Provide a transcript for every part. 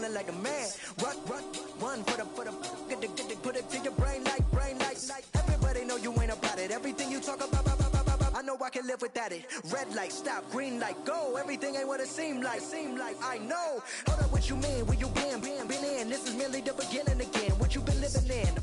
running like a man. Run for the get the put it to your brain like everybody know you ain't about it. Everything you talk about, I know I can live without it. Red light, stop, green light, go. Everything ain't what it seem like. I know. Hold up, what you mean? Where you been in? This is merely the beginning again. What you been living in?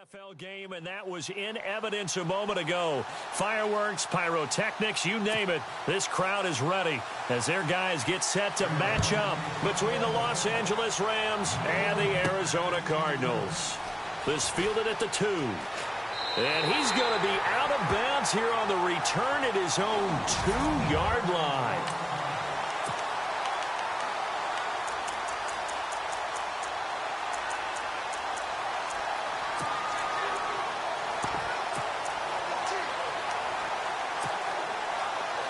NFL game, and that was in evidence a moment ago. Fireworks, pyrotechnics, you name it. This crowd is ready as their guys get set to match up between the Los Angeles Rams and the Arizona Cardinals. This fielded at the 2. And he's going to be out of bounds here on the return at his own 2-yard line.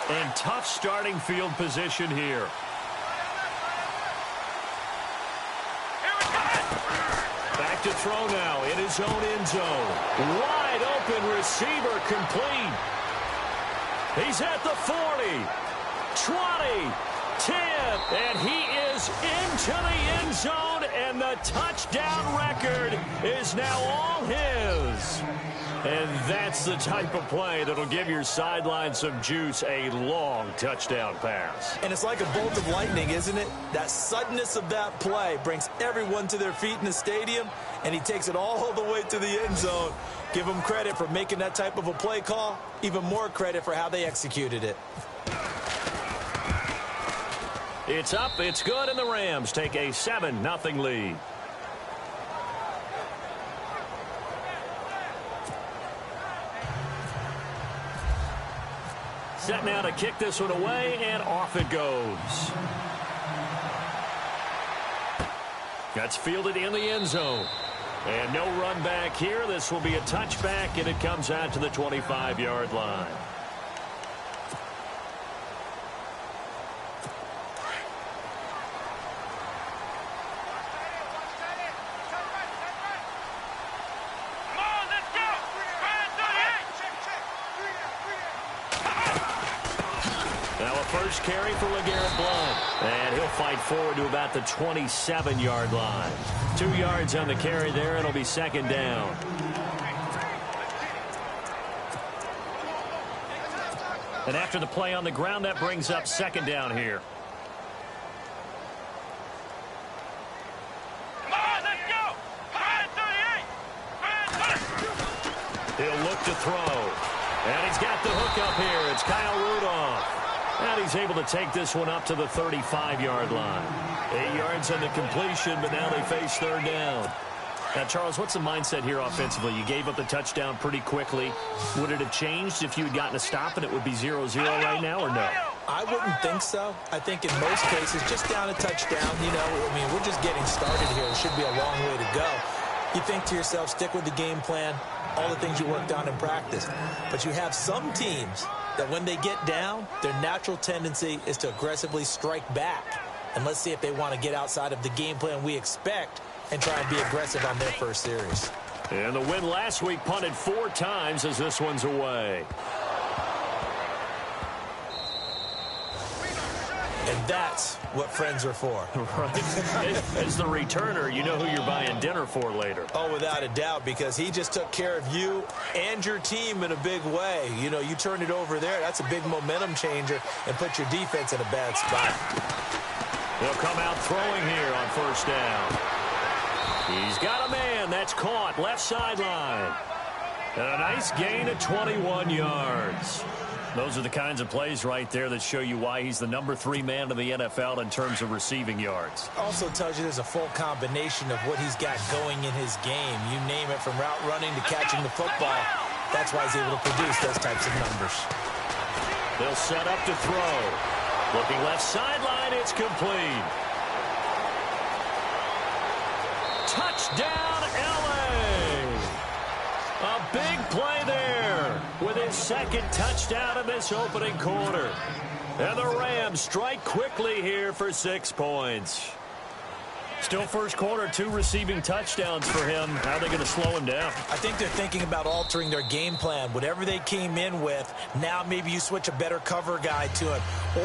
And tough starting field position here. Back to throw now in his own end zone. Wide open receiver complete. He's at the 40, 20, 10, and he is into the end zone, and the touchdown record is now all his. And that's the type of play that'll give your sideline some juice, a long touchdown pass. And it's like a bolt of lightning, isn't it? That suddenness of that play brings everyone to their feet in the stadium, and he takes it all the way to the end zone. Give him credit for making that type of a play call, even more credit for how they executed it. It's up, it's good, and the Rams take a 7-0 lead. Set now to kick this one away, and off it goes. That's fielded in the end zone. And no run back here. This will be a touchback, and it comes out to the 25-yard line. Now a first carry for LeGarrette Blount. And he'll fight forward to about the 27-yard line. 2 yards on the carry there. It'll be second down. And after the play on the ground, that brings up second down here. He'll look to throw. And he's got the hook up here. It's Kyle Rudolph. And he's able to take this one up to the 35-yard line. 8 yards on the completion, but now they face third down. Now, Charles, what's the mindset here offensively? You gave up the touchdown pretty quickly. Would it have changed if you had gotten a stop and it would be 0-0 right now, or no? I wouldn't think so. I think in most cases, just down a touchdown, you know, I mean, we're just getting started here. It should be a long way to go. You think to yourself, stick with the game plan, all the things you worked on in practice. But you have some teams that when they get down, their natural tendency is to aggressively strike back. And let's see if they want to get outside of the game plan we expect and try and be aggressive on their first series. And the win last week punted 4 times as this one's away. And that's what friends are for. Right. As the returner, you know who you're buying dinner for later. Oh, without a doubt, because he just took care of you and your team in a big way. You know, you turned it over there. That's a big momentum changer and put your defense in a bad spot. He'll come out throwing here on first down. He's got a man. That's caught. Left sideline. And a nice gain of 21 yards. Those are the kinds of plays right there that show you why he's the number 3 man in the NFL in terms of receiving yards. Also tells you there's a full combination of what he's got going in his game. You name it, from route running to catching the football. That's why he's able to produce those types of numbers. They'll set up to throw. Looking left sideline. It's complete. Touchdown, L.A. A big play there with his second touchdown in this opening quarter. And the Rams strike quickly here for 6 points. Still first quarter, 2 receiving touchdowns for him. How are they going to slow him down? I think they're thinking about altering their game plan. Whatever they came in with, now maybe you switch a better cover guy to it.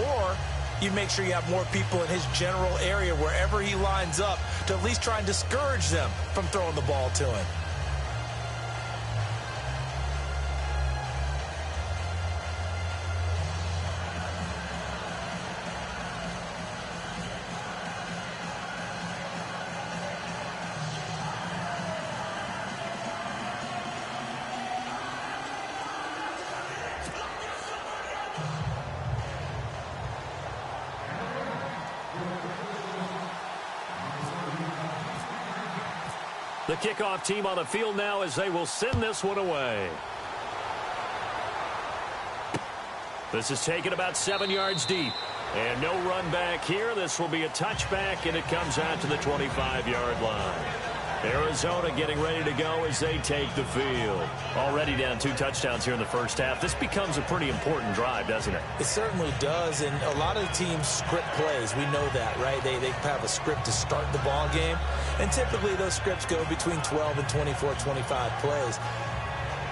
Or you make sure you have more people in his general area wherever he lines up to at least try and discourage them from throwing the ball to him. The kickoff team on the field now as they will send this one away. This is taken about 7 yards deep. And no run back here. This will be a touchback, and it comes out to the 25-yard line. Arizona getting ready to go as they take the field. Already down 2 touchdowns here in the first half. This becomes a pretty important drive, doesn't it? It certainly does, and a lot of the teams script plays. We know that, right? They have a script to start the ball game, and typically those scripts go between 12 and 24, 25 plays.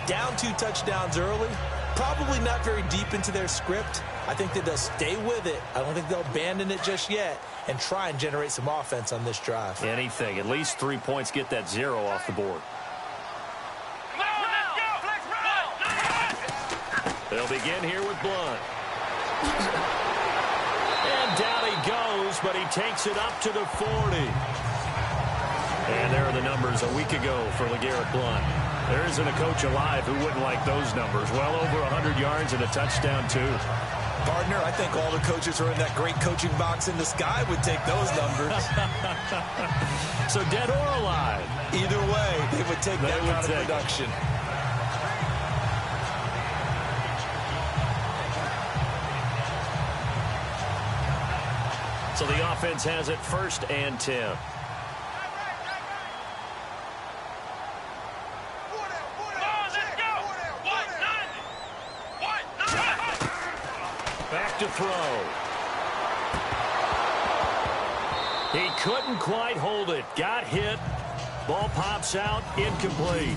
Down 2 touchdowns early, probably not very deep into their script. I think that they'll stay with it. I don't think they'll abandon it just yet and try and generate some offense on this drive. Anything. At least 3 points, get that 0 off the board. They'll begin here with Blount. And down he goes, but he takes it up to the 40. And there are the numbers a week ago for LeGarrette Blount. There isn't a coach alive who wouldn't like those numbers. Well over 100 yards and a touchdown, too. Partner, I think all the coaches who are in that great coaching box in the sky would take those numbers. So dead or alive? Either way, they would take that kind of production. So the offense has it 1st and 10. Back to throw. He couldn't quite hold it. Got hit. Ball pops out. Incomplete.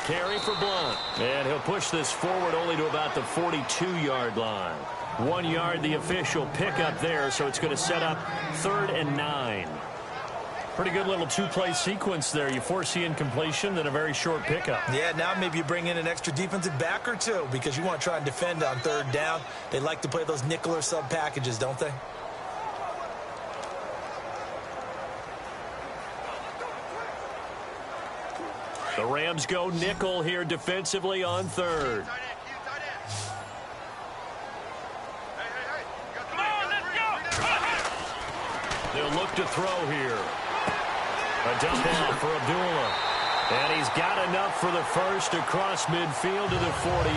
carry for Blount. And he'll push this forward only to about the 42-yard line. 1 yard, the official pickup there, so it's going to set up 3rd and 9. Pretty good little two-play sequence there. You force the incompletion, then a very short pickup. Yeah, now maybe you bring in an extra defensive back or two because you want to try and defend on 3rd down. They like to play those nickel or sub packages, don't they? The Rams go nickel here defensively on 3rd. They'll look to throw here. A dump off for Abdullah. And he's got enough for the first across midfield to the 48.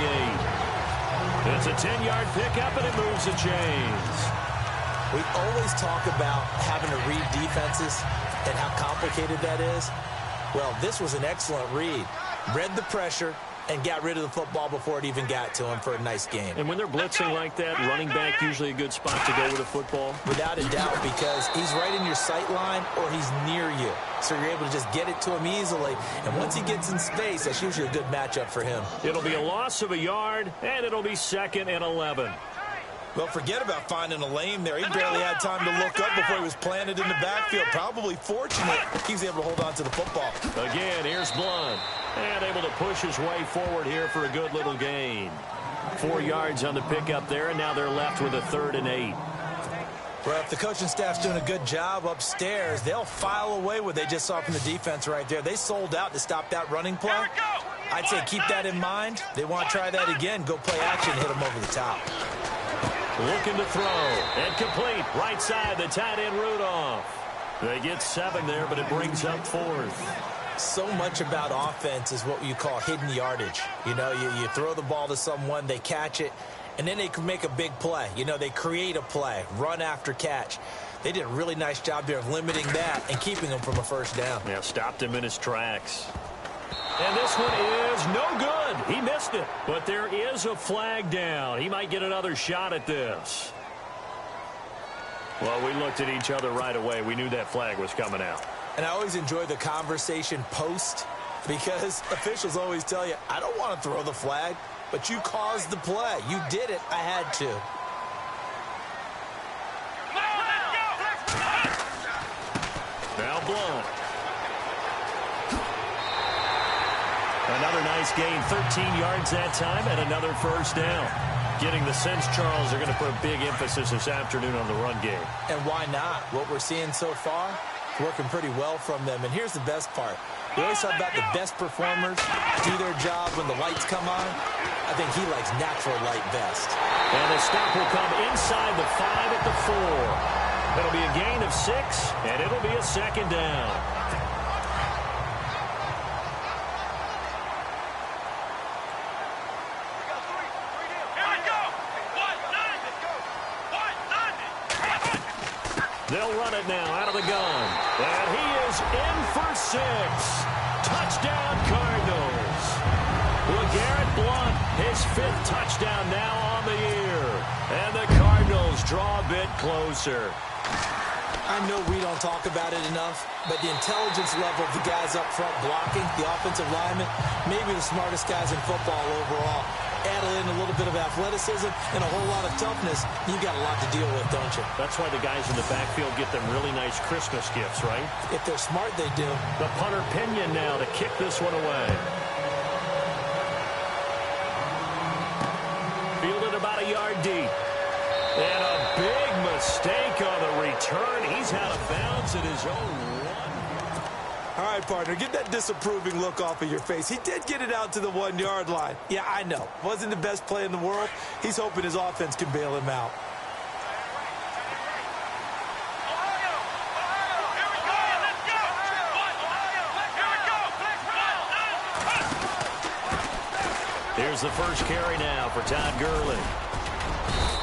It's a 10-yard pickup, and it moves the chains. We always talk about having to read defenses and how complicated that is. Well, this was an excellent read. Read the pressure and got rid of the football before it even got to him for a nice gain. And when they're blitzing like that, running back usually a good spot to go with a football? Without a doubt, because he's right in your sight line or he's near you. So you're able to just get it to him easily. And once he gets in space, that's usually a good matchup for him. It'll be a loss of a yard, and it'll be 2nd and 11. Well, forget about finding a lane there. He barely had time to look up before he was planted in the backfield. Probably fortunate he was able to hold on to the football. Again, here's Blount. And able to push his way forward here for a good little gain. 4 yards on the pickup there, and now they're left with a 3rd and 8. Well, if the coaching staff's doing a good job upstairs, they'll file away what they just saw from the defense right there. They sold out to stop that running play. I'd say keep that in mind. They want to try that again. Go play action, hit them over the top. Looking to throw. And complete. Right side, the tight end Rudolph. They get 7 there, but it brings up 4th. So much about offense is what you call hidden yardage. You know, you throw the ball to someone, they catch it, and then they can make a big play. You know, they create a play, run after catch. They did a really nice job there of limiting that and keeping him from a first down. Yeah, stopped him in his tracks. And this one is no good. He missed it. But there is a flag down. He might get another shot at this. Well, we looked at each other right away. We knew that flag was coming out. And I always enjoy the conversation post because officials always tell you, I don't want to throw the flag, but you caused the play. You did it. I had to. Now Blount. Another nice gain, 13 yards that time, and another first down. Getting the sense, Charles, they're going to put a big emphasis this afternoon on the run game. And why not? What we're seeing so far, working pretty well from them. And here's the best part. We always talk about the best performers do their job when the lights come on. I think he likes natural light best. And the stop will come inside the 5 at the 4. It'll be a gain of 6, and it'll be a 2nd down. They'll run it now out of the gun. And he is in for 6. Touchdown, Cardinals. LeGarrette Blount, his 5th touchdown now on the year. And the Cardinals draw a bit closer. I know we don't talk about it enough, but the intelligence level of the guys up front blocking, the offensive linemen, maybe the smartest guys in football overall. Add in a little bit of athleticism and a whole lot of toughness, you got a lot to deal with, don't you? That's why the guys in the backfield get them really nice Christmas gifts, right? If they're smart, they do. The punter Pinion now to kick this one away. Fielded about a yard deep. And a big mistake on the return. He's out of bounds at his own 1. All right, partner, get that disapproving look off of your face. He did get it out to the 1-yard line. Yeah, I know. Wasn't the best play in the world. He's hoping his offense can bail him out. Here's the first carry now for Todd Gurley.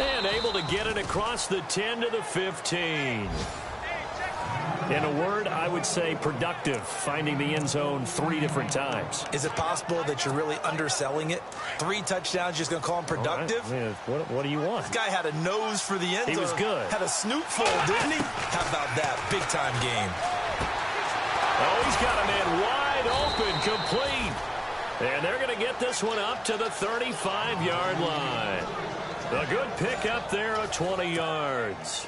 And able to get it across the 10 to the 15. In a word, I would say productive, finding the end zone 3 different times. Is it possible that you're really underselling it? 3 touchdowns, just going to call him productive? Right. I mean, what do you want? This guy had a nose for the end zone. He was good. Had a snoot full, didn't he? How about that? Big-time game. Oh, he's got a man wide open, complete. And they're going to get this one up to the 35-yard line. A good pickup there of 20 yards.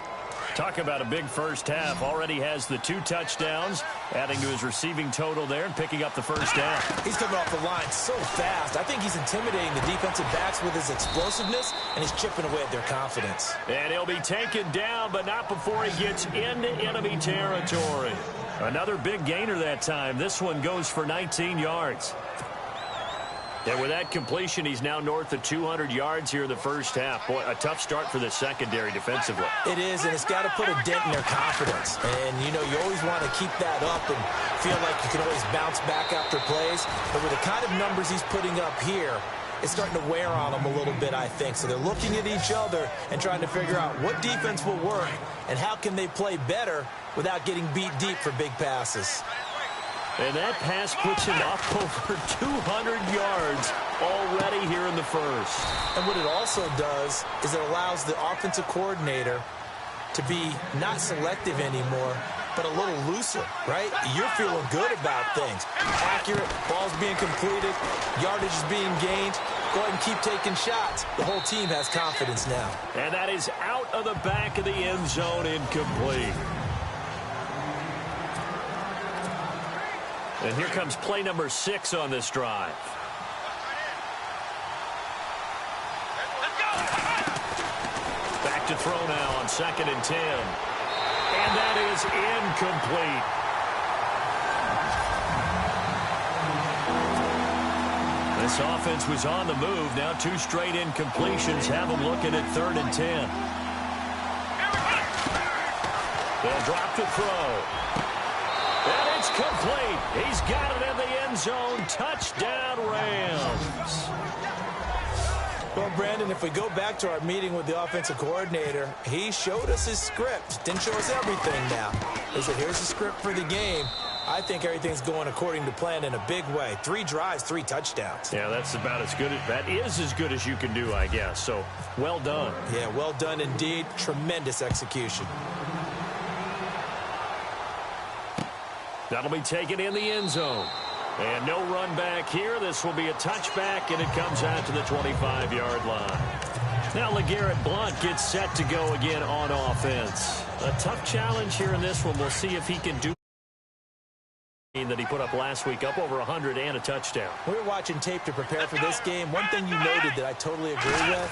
Talk about a big first half. Already has the 2 touchdowns, adding to his receiving total there and picking up the first down. He's coming off the line so fast. I think he's intimidating the defensive backs with his explosiveness, and he's chipping away at their confidence. And he'll be taken down, but not before he gets into enemy territory. Another big gainer that time. This one goes for 19 yards. And with that completion, he's now north of 200 yards here in the first half. Boy, a tough start for the secondary defensively. It is, and it's got to put a dent in their confidence. And, you know, you always want to keep that up and feel like you can always bounce back after plays. But with the kind of numbers he's putting up here, it's starting to wear on them a little bit, I think. So they're looking at each other and trying to figure out what defense will work and how can they play better without getting beat deep for big passes. And that pass puts him up over 200 yards already here in the first. And what it also does is it allows the offensive coordinator to be not selective anymore, but a little looser, right? You're feeling good about things. Accurate, balls being completed, yardage is being gained. Go ahead and keep taking shots. The whole team has confidence now. And that is out of the back of the end zone, incomplete. And here comes play number 6 on this drive. Back to throw now on 2nd and 10. And that is incomplete. This offense was on the move. Now 2 straight incompletions have them looking at 3rd and 10. They'll drop to throw. And it's complete. He's got it in the end zone. Touchdown, Rams. Well, Brandon, if we go back to our meeting with the offensive coordinator, he showed us his script. Didn't show us everything now. He said, here's the script for the game. I think everything's going according to plan in a big way. 3 drives, 3 touchdowns. Yeah, that's about as good. That is as good as you can do, I guess. So, well done. Yeah, well done indeed. Tremendous execution. That'll be taken in the end zone. And no run back here. This will be a touchback, and it comes out to the 25-yard line. Now LeGarrette Blount gets set to go again on offense. A tough challenge here in this one. We'll see if he can do that he put up last week, up over 100 and a touchdown. We were watching tape to prepare for this game. One thing you noted that I totally agree with,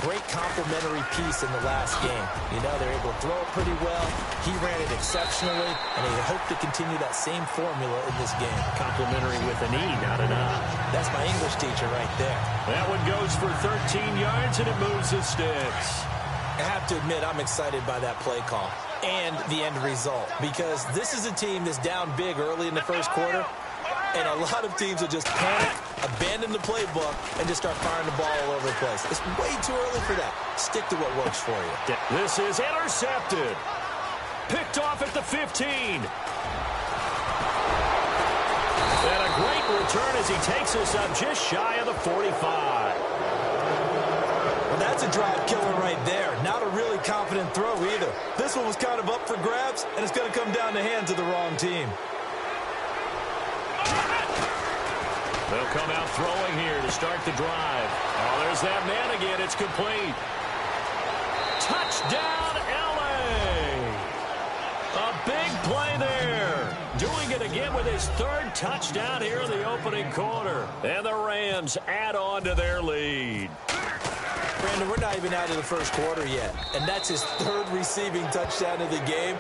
great complimentary piece in the last game. You know, they're able to throw it pretty well. He ran it exceptionally, and they hope to continue that same formula in this game. Complimentary with an E, not an I. That's my English teacher right there. That one goes for 13 yards, and it moves the sticks. I have to admit, I'm excited by that play call and the end result, because this is a team that's down big early in the first quarter, and a lot of teams will just panic, abandon the playbook, and just start firing the ball all over the place. It's way too early for that. Stick to what works for you. This is intercepted. Picked off at the 15. And a great return as he takes us up just shy of the 45. Well, that's a drive killer right there. Not a really confident throw either. This one was kind of up for grabs, and it's going to come down the hands of the wrong team. They'll come out throwing here to start the drive. Oh, there's that man again. It's complete. Touchdown, L.A. A big play there. Doing it again with his 3rd touchdown here in the opening quarter. And the Rams add on to their lead. Brandon, we're not even out of the first quarter yet, and that's his 3rd receiving touchdown of the game.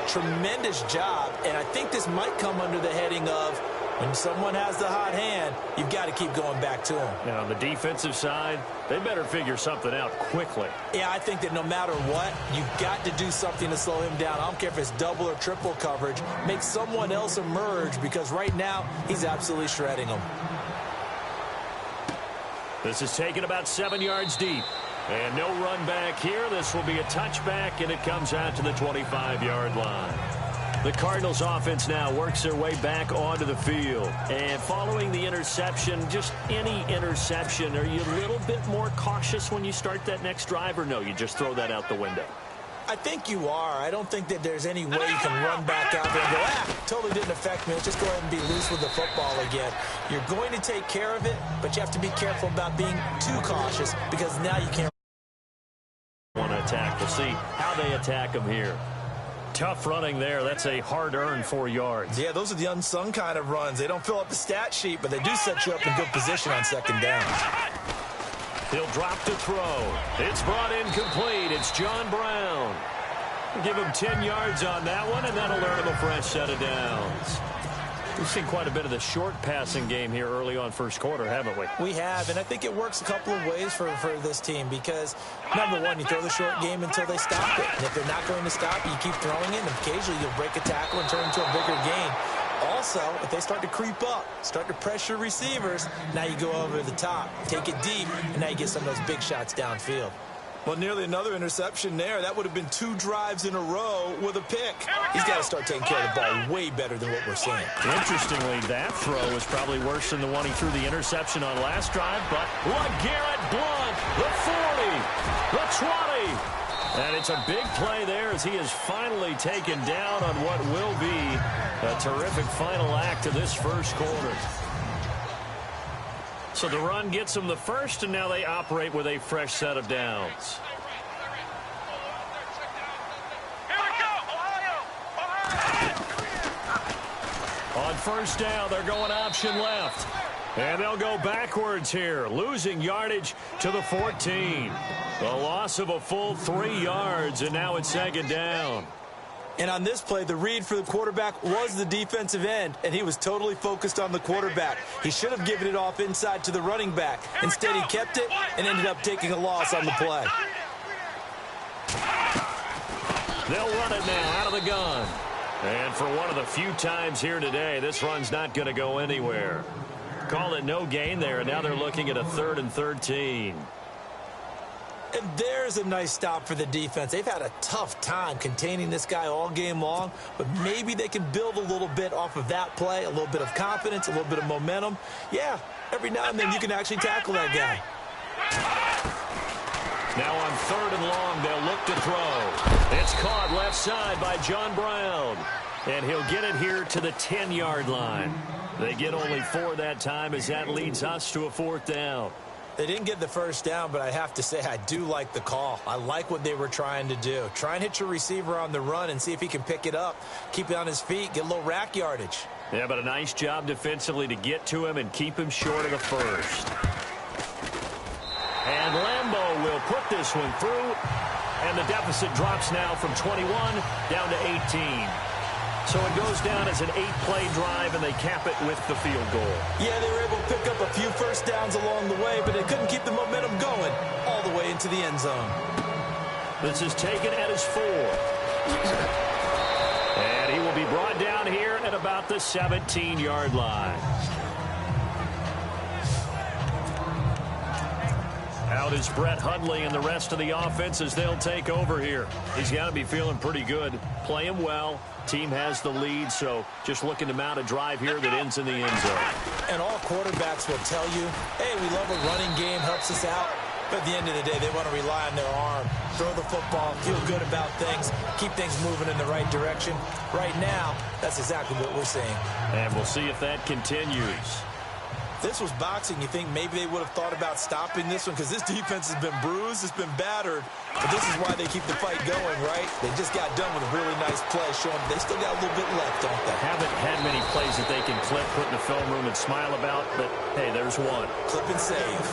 Tremendous job, and I think this might come under the heading of when someone has the hot hand, you've got to keep going back to him. Now, on the defensive side, they better figure something out quickly. Yeah, I think that no matter what, you've got to do something to slow him down. I don't care if it's double or triple coverage. Make someone else emerge, because right now, he's absolutely shredding them. This is taken about 7 yards deep. And no run back here. This will be a touchback, and it comes out to the 25-yard line. The Cardinals offense now works their way back onto the field. And following the interception, just any interception, are you a little bit more cautious when you start that next drive, or no, you just throw that out the window? I think you are. I don't think that there's any way you can run back out there and go, totally didn't affect me. Let's just go ahead and be loose with the football again. You're going to take care of it, but you have to be careful about being too cautious because now you can't want to attack. We'll see how they attack him here. Tough running there. That's a hard-earned 4 yards. Yeah, those are the unsung kind of runs. They don't fill up the stat sheet, but they do set you up in good position on second down. He'll drop to throw. It's brought in complete. It's John Brown. Give him 10 yards on that one, and that'll earn him a fresh set of downs. We've seen quite a bit of the short passing game here early on first quarter, haven't we? We have, and I think it works a couple of ways for this team because, number one, you throw the short game until they stop it. And if they're not going to stop it, you keep throwing it, and occasionally you'll break a tackle and turn into a bigger gain. Also, if they start to creep up, start to pressure receivers, now you go over the top, take it deep, and now you get some of those big shots downfield. Well, nearly another interception there. That would have been 2 drives in a row with a pick. He's got to start taking care of the ball way better than what we're seeing. Interestingly, that throw was probably worse than the one he threw the interception on last drive, but LeGarrette Blount, the 40, the 20. And it's a big play there as he is finally taken down on what will be a terrific final act of this first quarter. So the run gets them the first, and now they operate with a fresh set of downs. On first down, they're going option left. And they'll go backwards here, losing yardage to the 14. The loss of a full 3 yards, and now it's second down. And on this play, the read for the quarterback was the defensive end, and he was totally focused on the quarterback. He should have given it off inside to the running back. Instead, he kept it and ended up taking a loss on the play. They'll run it now out of the gun. And for one of the few times here today, this run's not going to go anywhere. Call it no gain there, and now they're looking at a 3rd and 13. And there's a nice stop for the defense. They've had a tough time containing this guy all game long, but maybe they can build a little bit off of that play, a little bit of confidence, a little bit of momentum. Yeah, every now and then you can actually tackle that guy. Now on 3rd and long, they'll look to throw. It's caught left side by John Brown. And he'll get it here to the 10-yard line. They get only 4 that time as that leads us to a 4th down. They didn't get the first down, but I have to say I do like the call. I like what they were trying to do. Try and hit your receiver on the run and see if he can pick it up, keep it on his feet, get a little rack yardage. Yeah, but a nice job defensively to get to him and keep him short of the first. And Lambeau will put this one through, and the deficit drops now from 21 down to 18. So it goes down as an 8-play drive, and they cap it with the field goal. Yeah, they were able to pick up a few first downs along the way, but they couldn't keep the momentum going all the way into the end zone. This is taken at his 4. And he will be brought down here at about the 17-yard line. Out is Brett Hundley and the rest of the offense as they'll take over here. He's got to be feeling pretty good, playing well. Team has the lead, so just looking to mount a drive here that ends in the end zone. And all quarterbacks will tell you, hey, we love a running game, helps us out. But at the end of the day, they want to rely on their arm, throw the football, feel good about things, keep things moving in the right direction. Right now, that's exactly what we're seeing. And we'll see if that continues. This was boxing. You think maybe they would have thought about stopping this one because this defense has been bruised, it's been battered. But this is why they keep the fight going, right? They just got done with a really nice play, showing they still got a little bit left, don't they? Haven't had many plays that they can clip, put in the film room, and smile about, but, hey, there's one. Clip and save.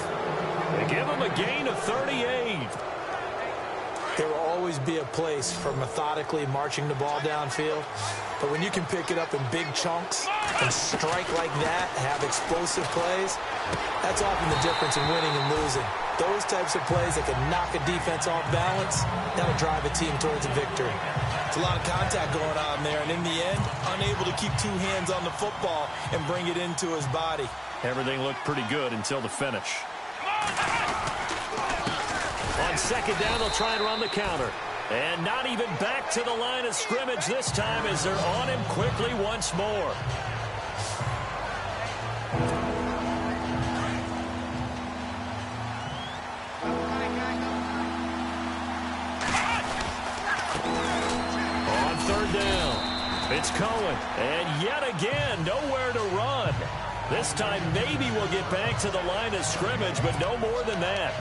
They give them a gain of 38. There will always be a place for methodically marching the ball downfield. But when you can pick it up in big chunks and strike like that, have explosive plays, that's often the difference in winning and losing. Those types of plays that can knock a defense off balance, that'll drive a team towards a victory. It's a lot of contact going on there, and in the end, unable to keep 2 hands on the football and bring it into his body. Everything looked pretty good until the finish. On second down, they'll try and run the counter. And not even back to the line of scrimmage this time as they're on him quickly once more. down. It's Cohen. And yet again, nowhere to run. This time maybe we'll get back to the line of scrimmage, but no more than that.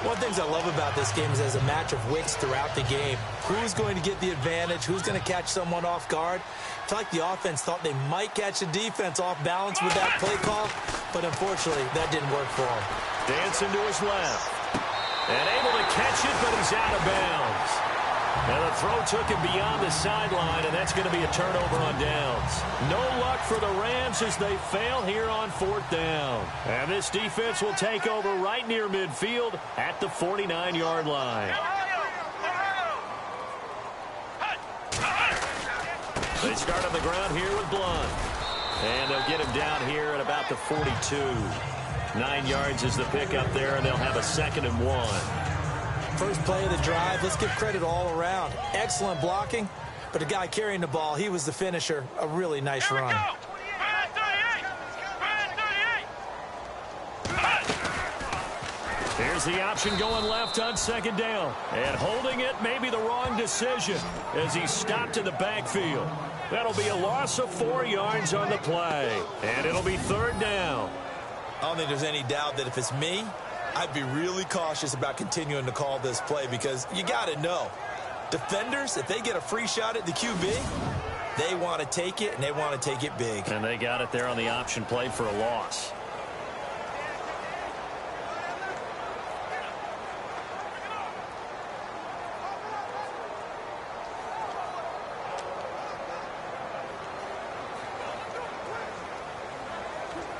One of the things I love about this game is there's a match of wits throughout the game. Who's going to get the advantage? Who's going to catch someone off guard? I feel like the offense thought they might catch the defense off balance with that play call, but unfortunately, that didn't work for him. Dancing to his left. And able to catch it, but he's out of bounds. And the throw took him beyond the sideline, and that's going to be a turnover on downs. No luck for the Rams as they fail here on 4th down. And this defense will take over right near midfield at the 49-yard line. They start on the ground here with Blunt. And they'll get him down here at about the 42. 9 yards is the pickup there, and they'll have a 2nd and 1. First play of the drive, let's give credit all around. Excellent blocking, but the guy carrying the ball, he was the finisher. A really nice run. Here's the option going left on 2nd down. And holding it may be the wrong decision as he stopped in the backfield. That'll be a loss of 4 yards on the play. And it'll be 3rd down. I don't think there's any doubt that if it's me, I'd be really cautious about continuing to call this play because you got to know, defenders, if they get a free shot at the QB, they want to take it, and they want to take it big. And they got it there on the option play for a loss.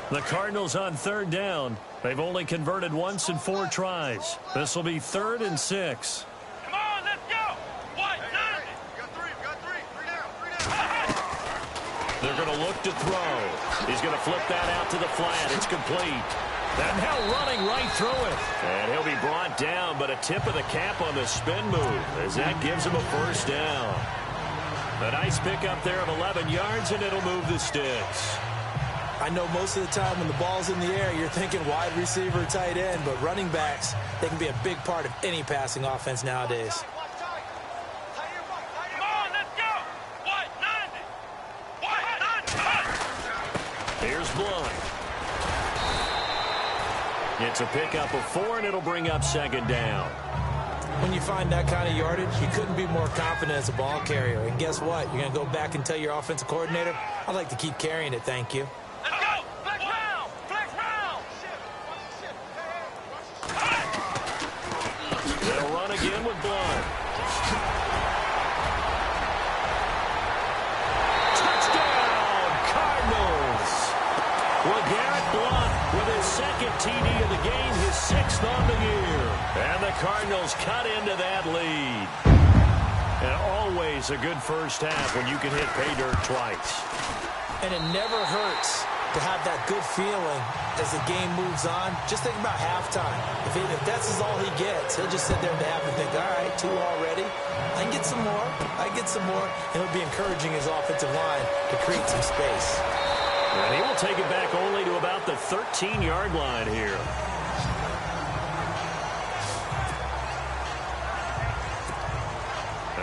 The Cardinals on 3rd down. They've only converted once in 4 tries. This will be 3rd and 6. Come on, let's go. What? Got three down. They're going to look to throw. He's going to flip that out to the flat. It's complete. And now running right through it. And he'll be brought down, but a tip of the cap on the spin move as that gives him a 1st down. A nice pickup there of 11 yards, and it'll move the sticks. I know most of the time when the ball's in the air, you're thinking wide receiver, tight end, but running backs, they can be a big part of any passing offense nowadays. Come on, let's go. What? 90. Here's Blunt. It's a pickup of 4, and it'll bring up 2nd down. When you find that kind of yardage, you couldn't be more confident as a ball carrier. And guess what? You're going to go back and tell your offensive coordinator, I'd like to keep carrying it, thank you. Let's go. Flex round. Flex round. They'll run again with Blunt. Touchdown, Cardinals. Well, Garrett Blunt with his 2nd TD of the game, his 6th on the year. And the Cardinals cut into that lead. And always a good first half when you can hit pay dirt twice. And it never hurts to have that good feeling as the game moves on. Just think about halftime. If that's all he gets, he'll just sit there at the half and think, all right, 2 already. I can get some more. I can get some more. And he'll be encouraging his offensive line to create some space. And he will take it back only to about the 13-yard line here.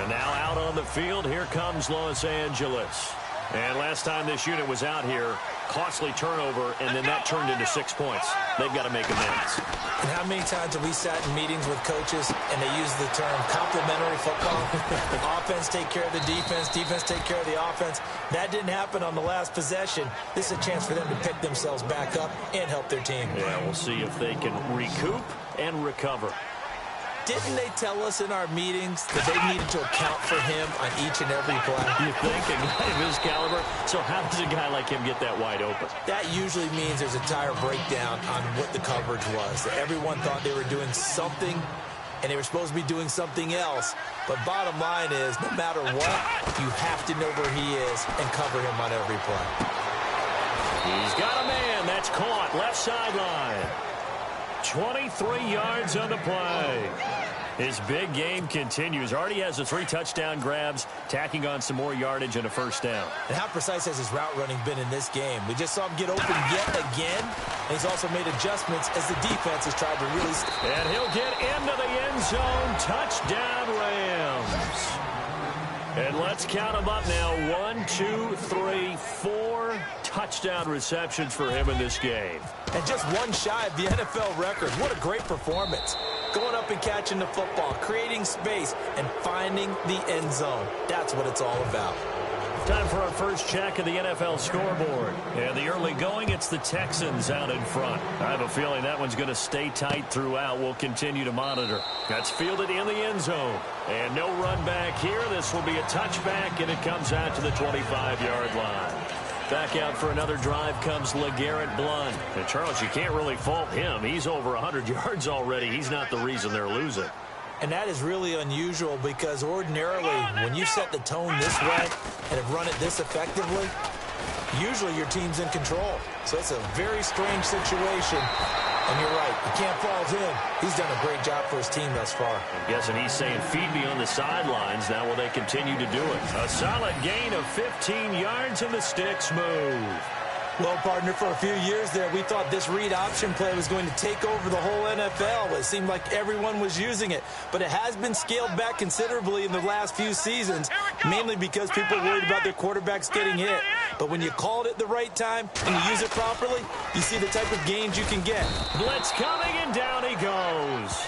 And now out on the field, here comes Los Angeles. And last time this unit was out here, costly turnover, and then that turned into 6 points. They've got to make amends. And how many times have we sat in meetings with coaches and they use the term complementary football? Offense take care of the defense, defense take care of the offense. That didn't happen on the last possession. This is a chance for them to pick themselves back up and help their team. Yeah, we'll see if they can recoup and recover. Didn't they tell us in our meetings that they needed to account for him on each and every play? You think, a guy of his caliber? So how does a guy like him get that wide open? That usually means there's a tire breakdown on what the coverage was. That everyone thought they were doing something, and they were supposed to be doing something else. But bottom line is, no matter what, you have to know where he is and cover him on every play. He's got a man. That's caught. Left sideline. 23 yards on the play. His big game continues. Already has the 3 touchdown grabs, tacking on some more yardage and a 1st down. And how precise has his route running been in this game? We just saw him get open yet again, and he's also made adjustments as the defense has tried to really... And he'll get into the end zone. Touchdown, Rams. And let's count them up now. 1, 2, 3, 4 touchdown receptions for him in this game. And just one shy of the NFL record. What a great performance. Going up and catching the football, creating space, and finding the end zone. That's what it's all about. Time for our first check of the NFL scoreboard. And the early going, it's the Texans out in front. I have a feeling that one's going to stay tight throughout. We'll continue to monitor. That's fielded in the end zone. And no run back here. This will be a touchback, and it comes out to the 25-yard line. Back out for another drive comes LeGarrette Blount. And, Charles, you can't really fault him. He's over 100 yards already. He's not the reason they're losing. And that is really unusual because ordinarily when you set the tone this way and have run it this effectively, usually your team's in control. So it's a very strange situation. And you're right, you can't fault him. He's done a great job for his team thus far. I'm guessing he's saying, feed me on the sidelines. Now will they continue to do it? A solid gain of 15 yards, and the sticks move. Well, partner, for a few years there, we thought this read option play was going to take over the whole NFL. It seemed like everyone was using it. But it has been scaled back considerably in the last few seasons, mainly because people are worried about their quarterbacks getting hit. But when you call it at the right time and you use it properly, you see the type of gains you can get. Blitz coming, and down he goes.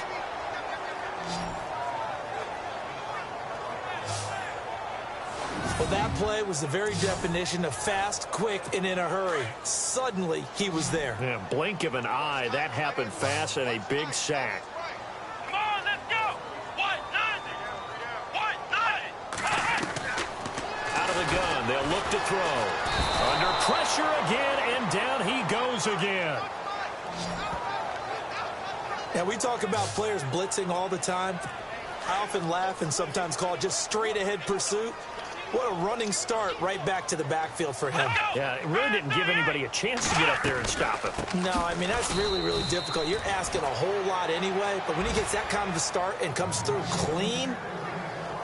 Well, that play was the very definition of fast, quick, and in a hurry. Suddenly, he was there. Yeah, blink of an eye. That happened fast, and a big sack. Come on, let's go. What? Nothing. What? Nothing. Out of the gun, they'll look to throw. Under pressure again, and down he goes again. Now, we talk about players blitzing all the time. I often laugh and sometimes call it just straight-ahead pursuit. What a running start right back to the backfield for him. Yeah, it really didn't give anybody a chance to get up there and stop him. No, I mean, that's really, really difficult. You're asking a whole lot anyway, but when he gets that kind of a start and comes through clean,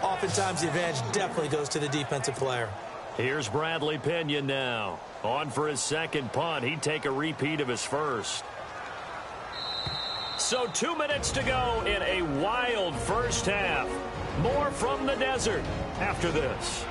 oftentimes the advantage definitely goes to the defensive player. Here's Bradley Pinion now. On for his second punt. He'd take a repeat of his first. So 2 minutes to go in a wild first half. More from the desert after this.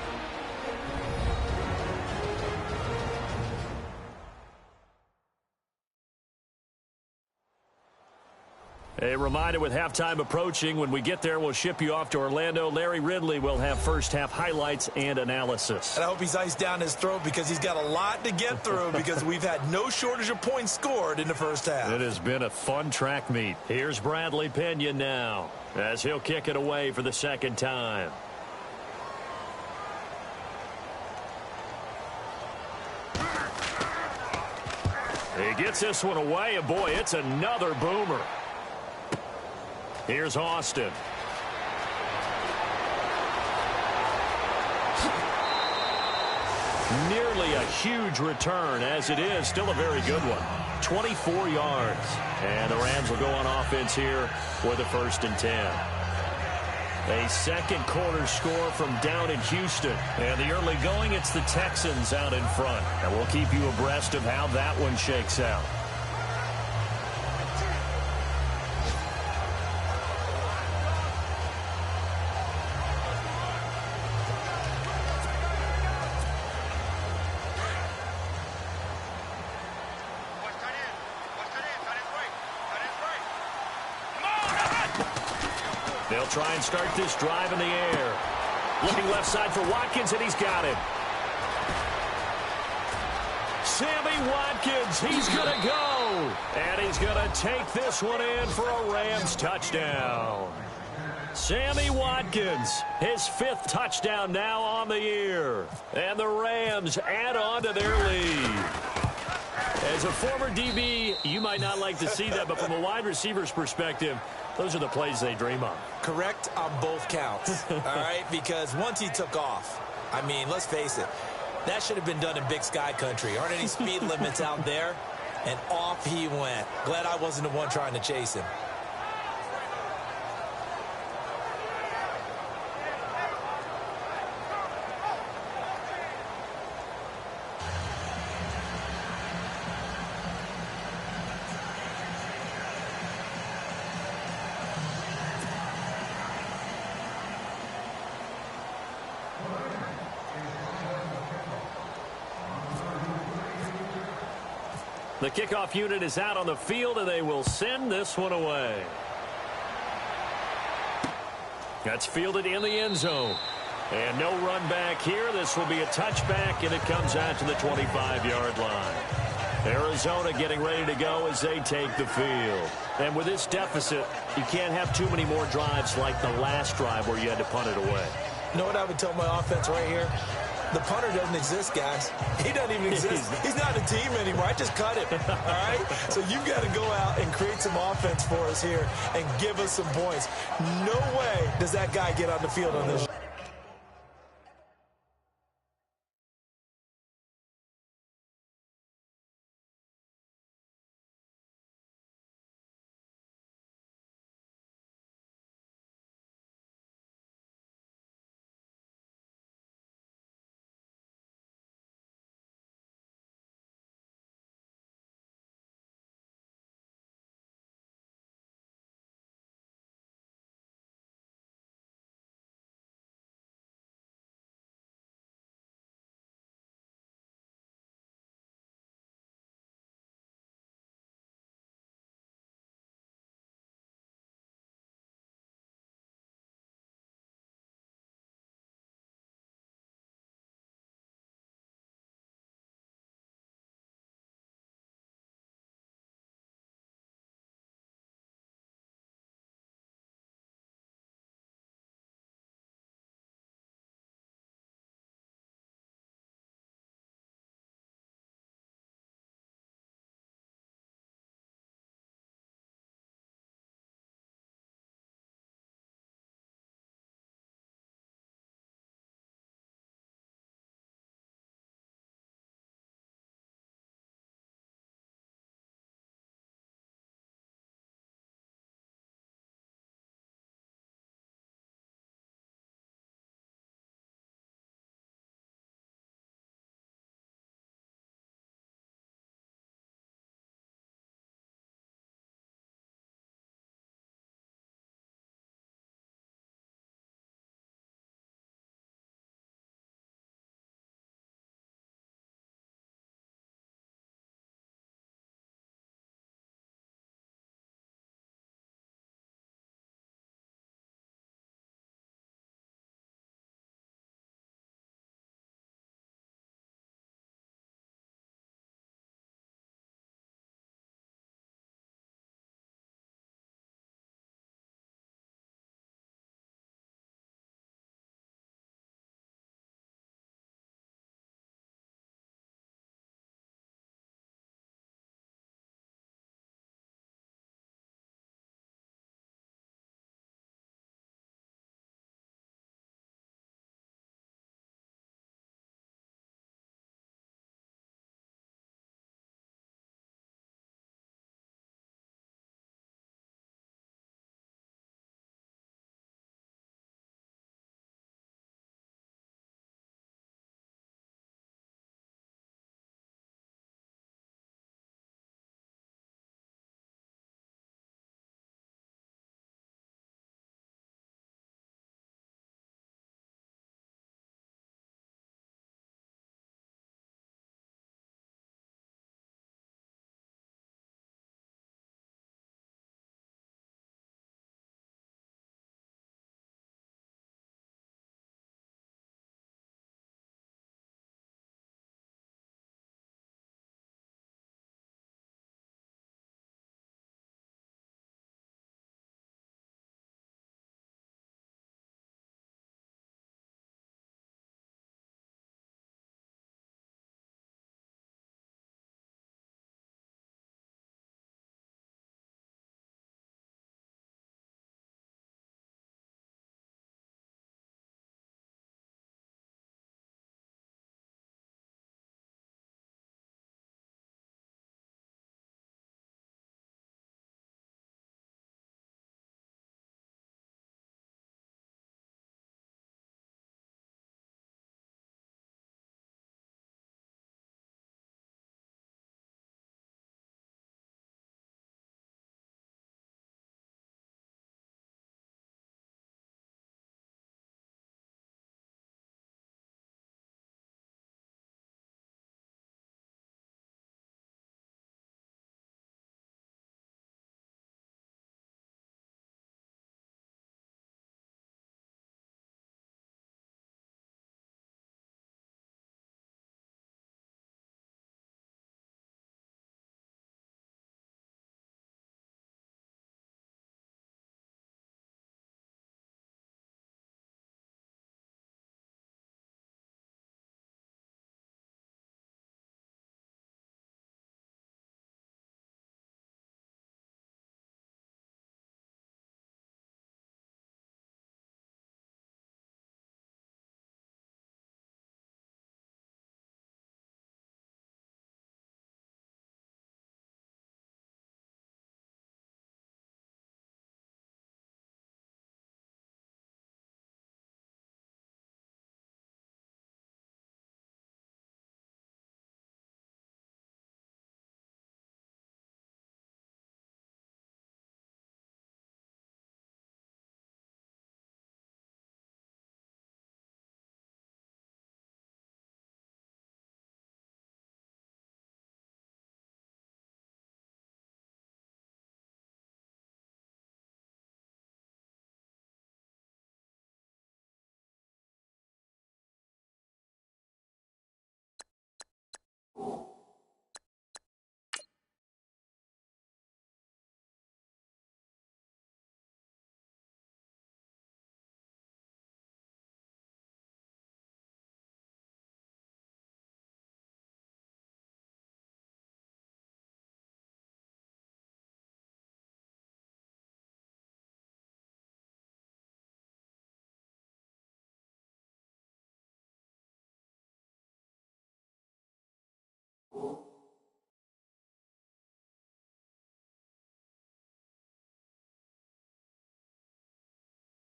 A reminder, with halftime approaching, when we get there, we'll ship you off to Orlando. Larry Ridley will have first-half highlights and analysis. And I hope he's iced down his throat because he's got a lot to get through because we've had no shortage of points scored in the first half. It has been a fun track meet. Here's Bradley Pinion now as he'll kick it away for the second time. He gets this one away, and boy, it's another boomer. Here's Austin. Nearly a huge return, as it is still a very good one. 24 yards. And the Rams will go on offense here for the 1st and 10. A second quarter score from down in Houston. And the early going, it's the Texans out in front. And we'll keep you abreast of how that one shakes out. They'll try and start this drive in the air. Looking left side for Watkins, and he's got it. Sammy Watkins, he's going to go. And he's going to take this one in for a Rams touchdown. Sammy Watkins, his 5th touchdown now on the year. And the Rams add on to their lead. As a former DB, you might not like to see that, but from a wide receiver's perspective, those are the plays they dream of. Correct on both counts, all right? Because once he took off, I mean, let's face it, that should have been done in Big Sky country. Aren't any speed limits out there? And off he went. Glad I wasn't the one trying to chase him. The kickoff unit is out on the field, and they will send this one away. That's fielded in the end zone. And no run back here. This will be a touchback, and it comes out to the 25-yard line. Arizona getting ready to go as they take the field. And with this deficit, you can't have too many more drives like the last drive where you had to punt it away. You know what I would tell my offense right here? The punter doesn't exist, guys. He doesn't even exist. He's not a team anymore. I just cut him, all right? So you've got to go out and create some offense for us here and give us some points. No way does that guy get on the field on this.